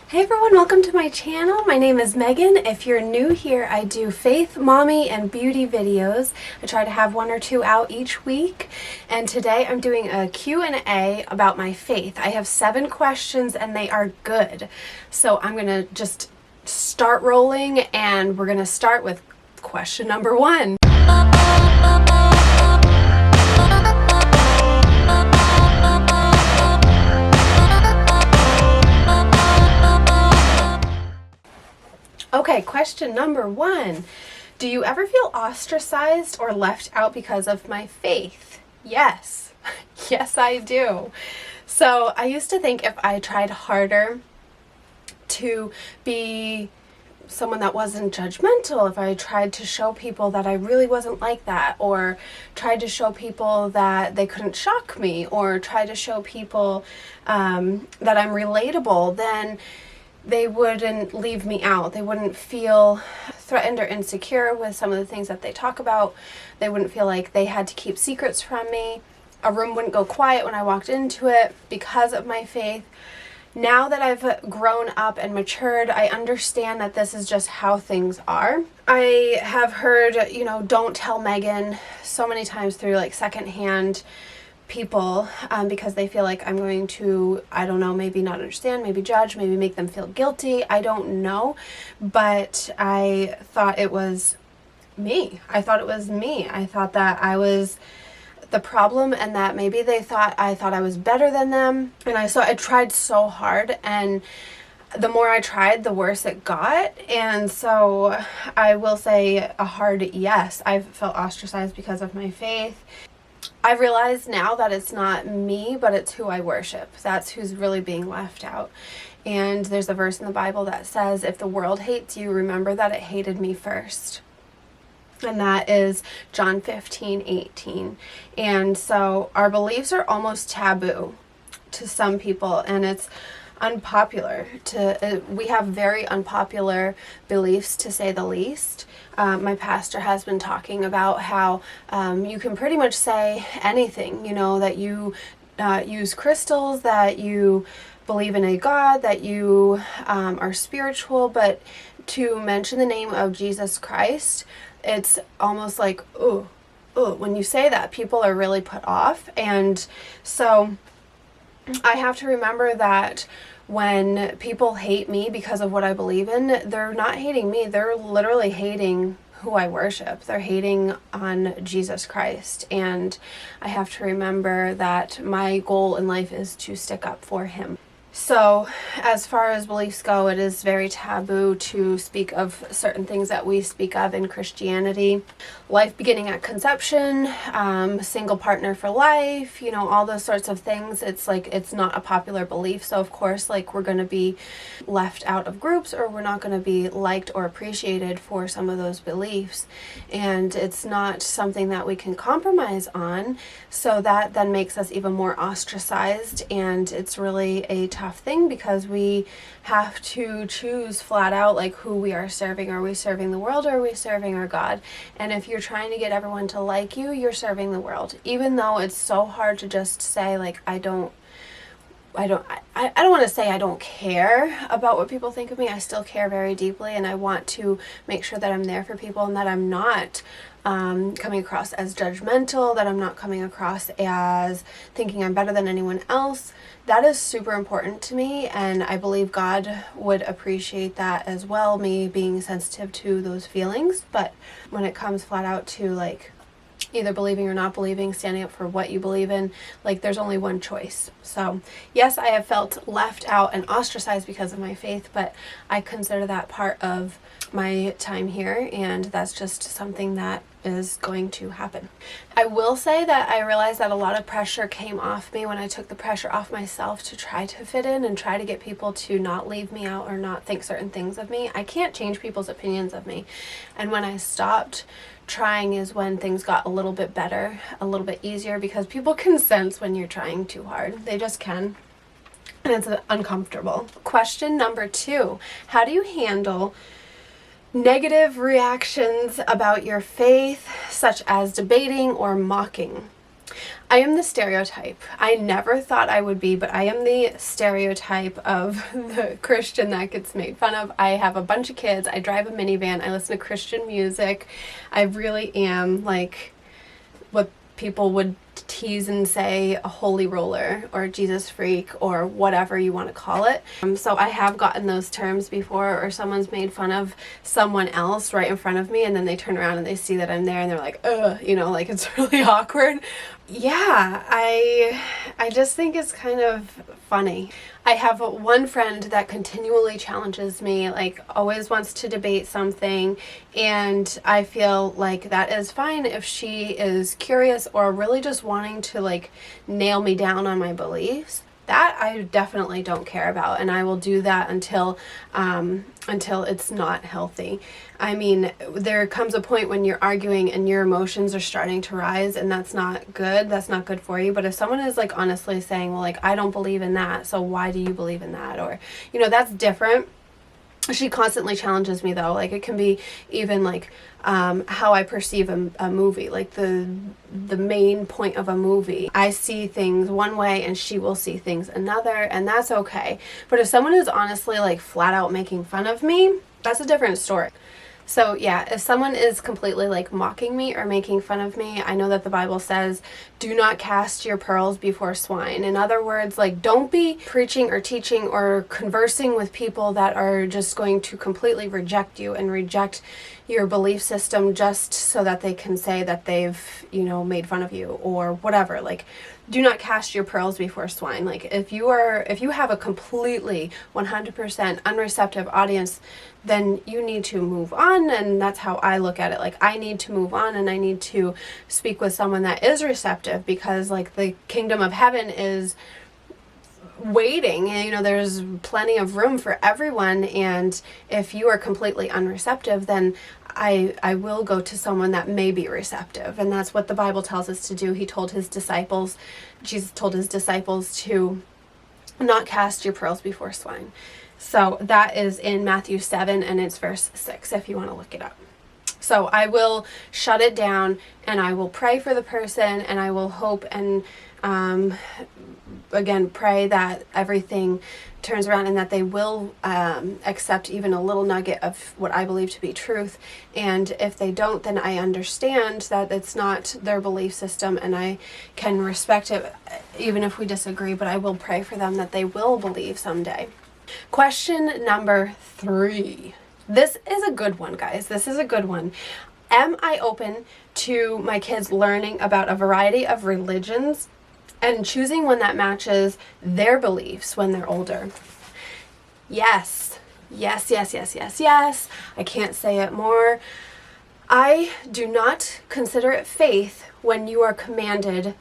Hey everyone, welcome to my channel. My name is Megan. If you're new here, I do faith, mommy, and beauty videos. I try to have one or two out each week. And today I'm doing a Q&A about my faith. I have 7 questions and they are good. So I'm going to just start rolling, and we're going to start with question number 1. Okay, question number 1. Do you ever feel ostracized or left out because of my faith? Yes. Yes, I do. So I used to think if I tried harder to be someone that wasn't judgmental, if I tried to show people that I really wasn't like that, or tried to show people that they couldn't shock me, or tried to show people that I'm relatable, then they wouldn't leave me out. They wouldn't feel threatened or insecure with some of the things that they talk about. They wouldn't feel like they had to keep secrets from me. A room wouldn't go quiet when I walked into it because of my faith. Now that I've grown up and matured, I understand that this is just how things are. I have heard, don't tell Megan so many times through like secondhand people because they feel like I'm going to, I don't know, maybe not understand, maybe judge, maybe make them feel guilty. I don't know, but I thought it was me. I thought that I was the problem, and that maybe I thought I was better than them. And I tried so hard, and the more I tried, the worse it got. And so I will say a hard yes. I've felt ostracized because of my faith. I realize now that it's not me, but it's who I worship. That's who's really being left out. And there's a verse in the Bible that says, if the world hates you, remember that it hated me first. And that is John 15:18. And so our beliefs are almost taboo to some people, and it's unpopular we have very unpopular beliefs, to say the least. My pastor has been talking about how you can pretty much say anything, that you use crystals, that you believe in a God, that you are spiritual, but to mention the name of Jesus Christ, it's almost like, ooh, when you say that, people are really put off. And so I have to remember that when people hate me because of what I believe in, they're not hating me. They're literally hating who I worship. They're hating on Jesus Christ. And I have to remember that my goal in life is to stick up for him. So as far as beliefs go, it is very taboo to speak of certain things that we speak of in Christianity. Life beginning at conception, single partner for life, all those sorts of things. It's not a popular belief. So of course, we're going to be left out of groups, or we're not going to be liked or appreciated for some of those beliefs. And it's not something that we can compromise on. So that then makes us even more ostracized. And it's really a tough thing, because we have to choose flat out who we are serving. Are we serving the world, or are we serving our God? And if you're trying to get everyone to like you, you're serving the world. Even though it's so hard to just say I don't want to say I don't care about what people think of me. I still care very deeply, and I want to make sure that I'm there for people, and that I'm not coming across as judgmental, that I'm not coming across as thinking I'm better than anyone else. That is super important to me, and I believe God would appreciate that as well, me being sensitive to those feelings. But when it comes flat out to either believing or not believing, standing up for what you believe in, there's only one choice. So yes, I have felt left out and ostracized because of my faith, but I consider that part of my time here, and that's just something that is going to happen. I will say that I realized that a lot of pressure came off me when I took the pressure off myself to try to fit in and try to get people to not leave me out or not think certain things of me. I can't change people's opinions of me. And when I stopped trying is when things got a little bit better, a little bit easier, because people can sense when you're trying too hard. They just can. And it's uncomfortable. Question number 2. How do you handle negative reactions about your faith, such as debating or mocking? I am the stereotype. I never thought I would be, but I am the stereotype of the Christian that gets made fun of. I have a bunch of kids. I drive a minivan. I listen to Christian music. I really am like what people would tease and say a holy roller or a Jesus freak or whatever you want to call it. So I have gotten those terms before, or someone's made fun of someone else right in front of me and then they turn around and they see that I'm there and they're like, ugh, you know, like it's really awkward. Yeah, I just think it's kind of funny. I have one friend that continually challenges me, like always wants to debate something, and I feel like that is fine if she is curious or really just wanting to like nail me down on my beliefs. That I definitely don't care about, and I will do that until it's not healthy. I mean, there comes a point when you're arguing and your emotions are starting to rise, and that's not good. That's not good for you. But if someone is like honestly saying, well, like, I don't believe in that, so why do you believe in that? Or, you know, that's different. She constantly challenges me though. Like it can be even like how I perceive a movie, like the main point of a movie. I see things one way and she will see things another, and that's okay. But if someone is honestly like flat out making fun of me, that's a different story. So yeah, if someone is completely like mocking me or making fun of me, I know that the Bible says, do not cast your pearls before swine. In other words, like don't be preaching or teaching or conversing with people that are just going to completely reject you and reject your belief system just so that they can say that they've, you know, made fun of you or whatever. Like, do not cast your pearls before swine. Like if you have a completely 100% unreceptive audience, then you need to move on. And that's how I look at it. Like I need to move on and I need to speak with someone that is receptive, because like the kingdom of heaven is waiting, and you know there's plenty of room for everyone. And if you are completely unreceptive, then I will go to someone that may be receptive. And that's what the Bible tells us to do. Jesus told his disciples to not cast your pearls before swine. So that is in Matthew 7 and it's verse 6 if you want to look it up. So I will shut it down and I will pray for the person, and I will hope and again pray that everything turns around and that they will accept even a little nugget of what I believe to be truth. And if they don't, then I understand that it's not their belief system and I can respect it even if we disagree, but I will pray for them that they will believe someday. Question number 3. This is a good one, guys. This is a good one. Am I open to my kids learning about a variety of religions and choosing one that matches their beliefs when they're older? Yes. Yes, yes, yes, yes, yes. I can't say it more. I do not consider it faith when you are commanded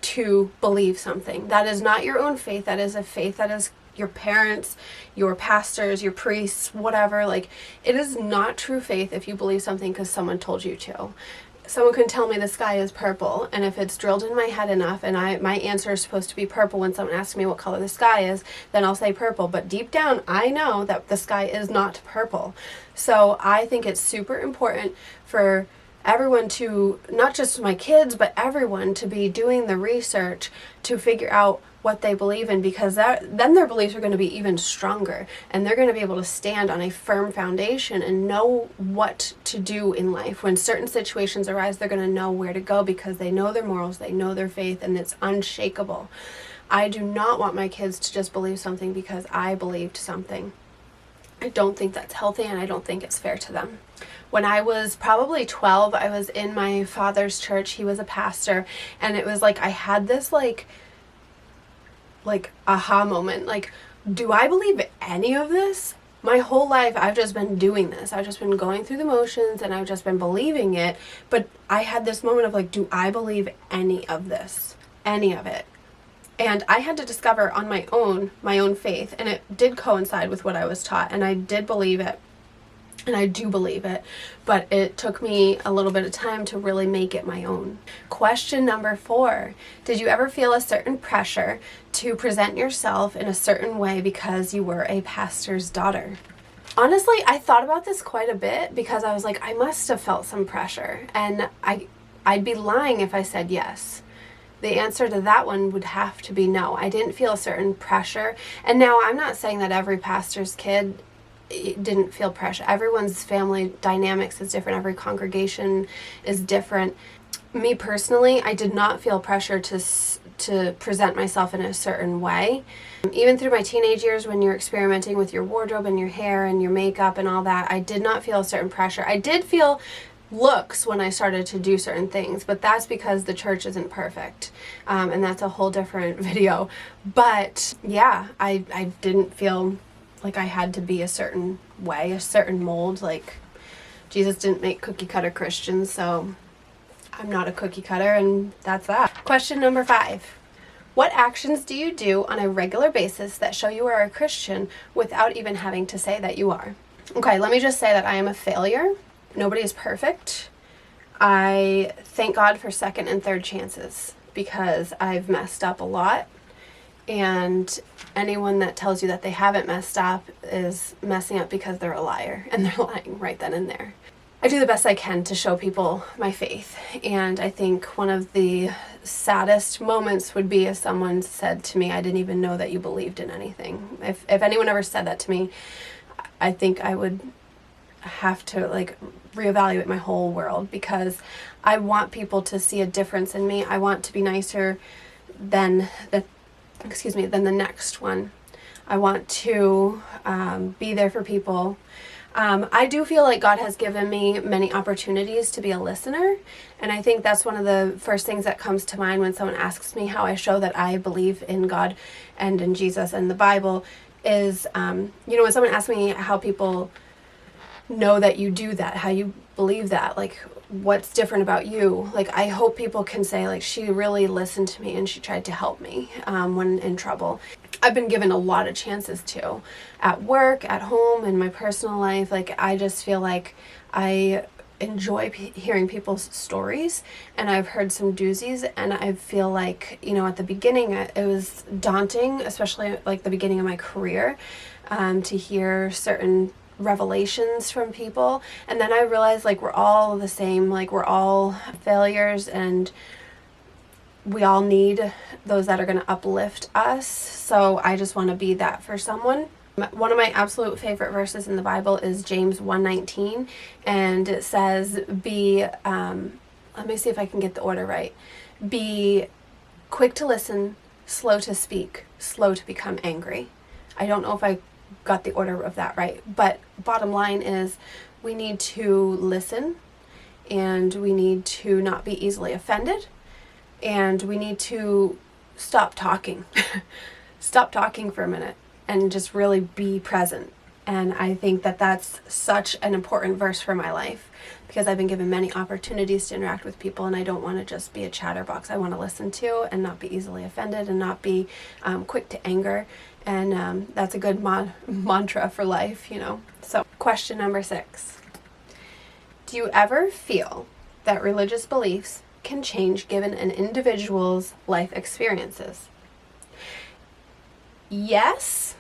to believe something. That is not your own faith. That is a faith that is your parents, your pastors, your priests, whatever. Like, it is not true faith if you believe something because someone told you to. Someone can tell me the sky is purple, and if it's drilled in my head enough and my answer is supposed to be purple when someone asks me what color the sky is, then I'll say purple. But deep down, I know that the sky is not purple. So I think it's super important for everyone to, not just my kids, but everyone to be doing the research to figure out what they believe in, because then their beliefs are going to be even stronger and they're going to be able to stand on a firm foundation and know what to do in life. When certain situations arise, they're going to know where to go because they know their morals, they know their faith, and it's unshakable. I do not want my kids to just believe something because I believed something. I don't think that's healthy, and I don't think it's fair to them. When I was probably 12, I was in my father's church. He was a pastor, and it was like I had this like aha moment. Like, do I believe any of this? My whole life I've just been doing this. I've just been going through the motions and I've just been believing it. But I had this moment of like, do I believe any of this? Any of it? And I had to discover on my own faith, and it did coincide with what I was taught, and I did believe it. And I do believe it, but it took me a little bit of time to really make it my own. Question number 4. Did you ever feel a certain pressure to present yourself in a certain way because you were a pastor's daughter? Honestly, I thought about this quite a bit because I was like, I must have felt some pressure, and I'd be lying if I said yes. The answer to that one would have to be no. I didn't feel a certain pressure. And now I'm not saying that every pastor's kid didn't feel pressure. Everyone's family dynamics is different. Every congregation is different. Me personally, I did not feel pressure to present myself in a certain way. Even through my teenage years, when you're experimenting with your wardrobe and your hair and your makeup and all that, I did not feel a certain pressure. I did feel looks when I started to do certain things, but that's because the church isn't perfect, and that's a whole different video. But yeah, I didn't feel like I had to be a certain way, a certain mold. Like, Jesus didn't make cookie cutter Christians, so I'm not a cookie cutter, and that's that. Question number 5. What actions do you do on a regular basis that show you are a Christian without even having to say that you are? Okay, let me just say that I am a failure. Nobody is perfect. I thank God for second and third chances because I've messed up a lot. And anyone that tells you that they haven't messed up is messing up because they're a liar, and they're lying right then and there. I do the best I can to show people my faith, and I think one of the saddest moments would be if someone said to me, I didn't even know that you believed in anything. If anyone ever said that to me, I think I would have to reevaluate my whole world, because I want people to see a difference in me. I want to be nicer than the next one. I want to be there for people. I do feel like God has given me many opportunities to be a listener, and I think that's one of the first things that comes to mind when someone asks me how I show that I believe in God and in Jesus and the Bible is, when someone asks me how people know that you do that, how you believe that, like, what's different about you, like, I hope people can say, like, she really listened to me and she tried to help me when in trouble. I've been given a lot of chances to, at work, at home, in my personal life. Like, I just feel like I enjoy hearing people's stories, and I've heard some doozies, and I feel like, at the beginning it was daunting, especially like the beginning of my career, to hear certain revelations from people. And then I realized, like, we're all the same, like, we're all failures, and we all need those that are going to uplift us. So I just want to be that for someone. One of my absolute favorite verses in the Bible is James 1:19, and it says, let me see if I can get the order right. Be quick to listen, slow to speak, slow to become angry. I don't know if I got the order of that right, but bottom line is we need to listen, and we need to not be easily offended, and we need to stop talking. Stop talking for a minute and just really be present. And I think that that's such an important verse for my life, because I've been given many opportunities to interact with people, and I don't want to just be a chatterbox. I want to listen to and not be easily offended, and not be quick to anger. And that's a good mantra for life, So, question number 6. Do you ever feel that religious beliefs can change given an individual's life experiences? Yes,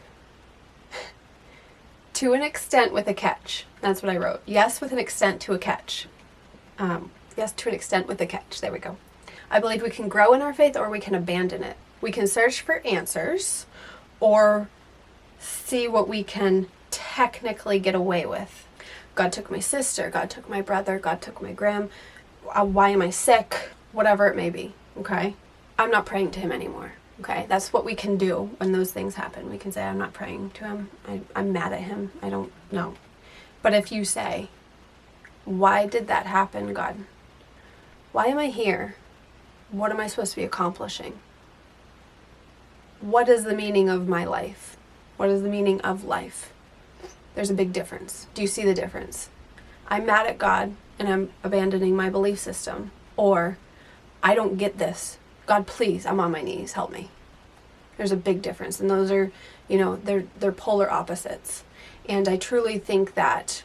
to an extent, with a catch. That's what I wrote. Yes, with an extent, to a catch. Yes, to an extent, with a catch. There we go. I believe we can grow in our faith, or we can abandon it. We can search for answers, or see what we can technically get away with. God took my sister, God took my brother, God took my gram. Why am I sick? Whatever it may be, okay? I'm not praying to him anymore, okay? That's what we can do when those things happen. We can say, I'm not praying to him. I'm mad at him. I don't know. But if you say, why did that happen, God? Why am I here? What am I supposed to be accomplishing? What is the meaning of my life? What is the meaning of life? There's a big difference. Do you see the difference? I'm mad at God and I'm abandoning my belief system. Or, I don't get this. God, please, I'm on my knees, help me. There's a big difference. And those are, they're polar opposites. And I truly think that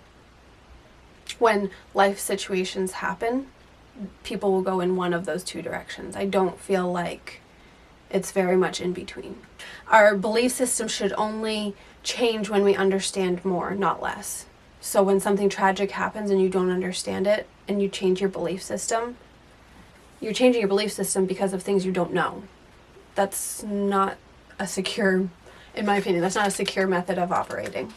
when life situations happen, people will go in one of those two directions. I don't feel like it's very much in between. Our belief system should only change when we understand more, not less. So when something tragic happens and you don't understand it, and you change your belief system, you're changing your belief system because of things you don't know. That's not a secure, in my opinion, that's not a secure method of operating.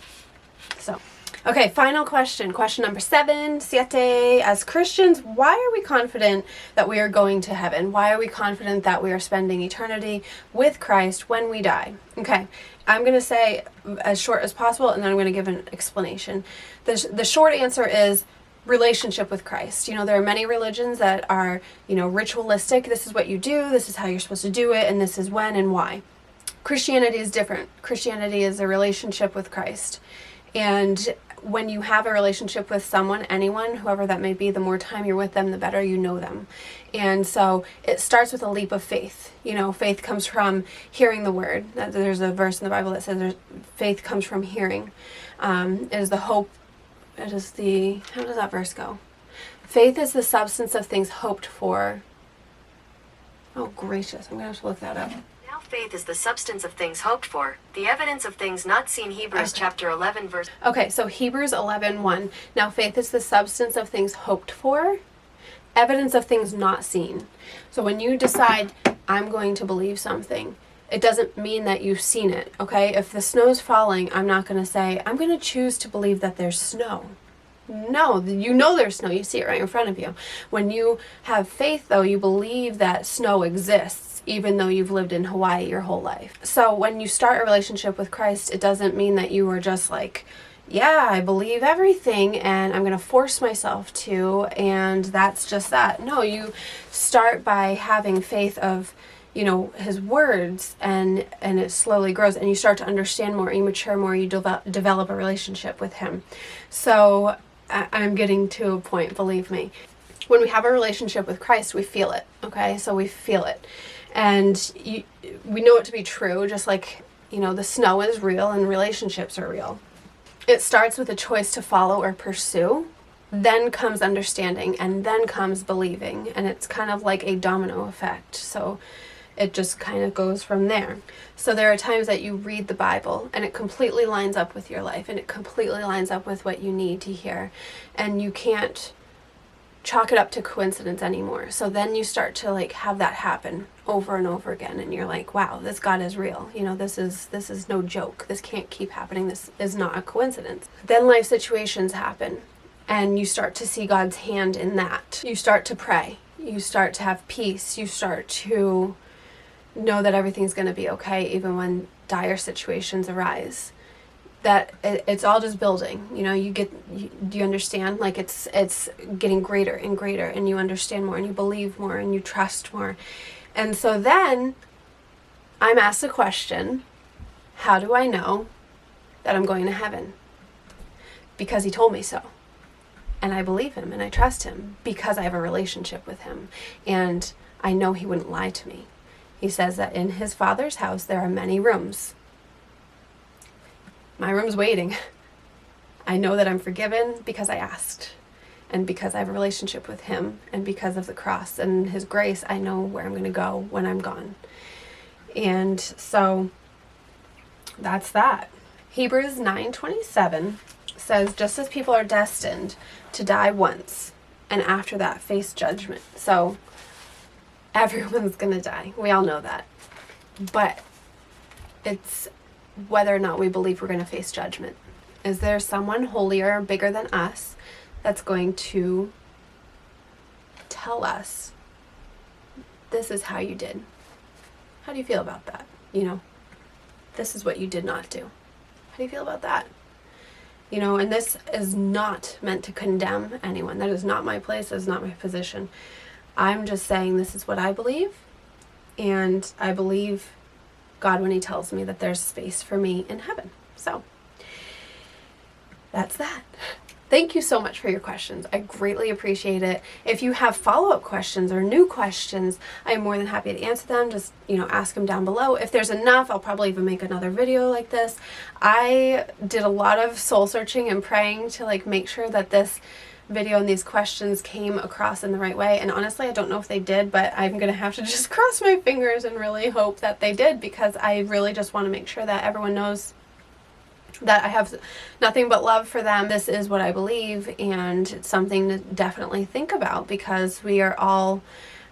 So, okay, final question. Question number 7, siete. As Christians, why are we confident that we are going to heaven? Why are we confident that we are spending eternity with Christ when we die? Okay, I'm going to say as short as possible, and then I'm going to give an explanation. The short answer is relationship with Christ. You know, there are many religions that are, you know, ritualistic. This is what you do, this is how you're supposed to do it, and this is when and why. Christianity is different. Christianity is a relationship with Christ. And when you have a relationship with someone, anyone, whoever that may be, the more time you're with them, the better you know them. And so it starts with a leap of faith. You know, faith comes from hearing the word. There's a verse in the Bible that says faith comes from hearing. It is the hope. It is the, how does that verse go? Faith is the substance of things hoped for. Oh, gracious. I'm going to have to look that up. Now faith is the substance of things hoped for, the evidence of things not seen. Hebrews chapter 11 verse. Okay, so Hebrews 11:1. Now faith is the substance of things hoped for, evidence of things not seen. So when you decide, I'm going to believe something, it doesn't mean that you've seen it, okay? If the snow's falling, I'm not going to say, I'm going to choose to believe that there's snow. No, you know there's snow. You see it right in front of you. When you have faith, though, you believe that snow exists, even though you've lived in Hawaii your whole life. So when you start a relationship with Christ, it doesn't mean that you are just like, yeah, I believe everything and I'm going to force myself to, and that's just that. No, you start by having faith of, you know, his words, and it slowly grows, and you start to understand more, you mature more, you develop a relationship with him. So I'm getting to a point, believe me. When we have a relationship with Christ, we feel it, okay? So we feel it. And we know it to be true, just like, you know, the snow is real and relationships are real. It starts with a choice to follow or pursue. Then comes understanding, and then comes believing. And it's kind of like a domino effect. So it just kind of goes from there. So there are times that you read the Bible and it completely lines up with your life, and it completely lines up with what you need to hear, and you can't chalk it up to coincidence anymore. So then you start to like have that happen over and over again, and you're like, wow, this God is real. You know, this is no joke. This can't keep happening. This is not a coincidence. Then life situations happen, and you start to see God's hand in that. You start to pray. You start to have peace. You start to know that everything's going to be okay, even when dire situations arise. That it's all just building. You know, do you understand? Like it's getting greater and greater, and you understand more, and you believe more, and you trust more. And so then I'm asked a question: how do I know that I'm going to heaven? Because he told me so. And I believe him and I trust him because I have a relationship with him, and I know he wouldn't lie to me. He says that in his Father's house there are many rooms. My room's waiting. I know that I'm forgiven because I asked, and because I have a relationship with him, and because of the cross and his grace, I know where I'm going to go when I'm gone. And so that's that. Hebrews 9:27 says, just as people are destined to die once, and after that face judgment. So everyone's going to die. We all know that. But it's whether or not we believe we're going to face judgment. Is there someone holier, bigger than us, that's going to tell us, this is how you did? How do you feel about that? You know, this is what you did not do. How do you feel about that? You know, and this is not meant to condemn anyone. That is not my place. That is not my position. I'm just saying this is what I believe, and I believe God when he tells me that there's space for me in heaven. So that's that. Thank you so much for your questions. I greatly appreciate it. If you have follow-up questions or new questions, I'm more than happy to answer them. Just, you know, ask them down below. If there's enough, I'll probably even make another video like this. I did a lot of soul searching and praying to like make sure that this video and these questions came across in the right way, and honestly I don't know if they did, but I'm gonna have to just cross my fingers and really hope that they did, because I really just want to make sure that everyone knows that I have nothing but love for them. This is what I believe, and it's something to definitely think about, because we are all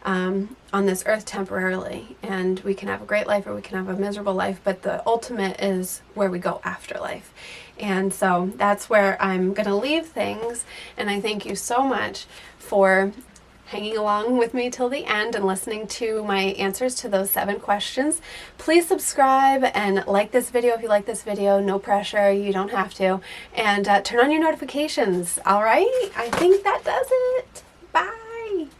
on this earth temporarily, and we can have a great life or we can have a miserable life, but the ultimate is where we go after life. And so that's where I'm going to leave things, and I thank you so much for hanging along with me till the end and listening to my answers to those 7 questions. Please subscribe and like this video if you like this video. No pressure, you don't have to. And turn on your notifications, all right? I think that does it. Bye.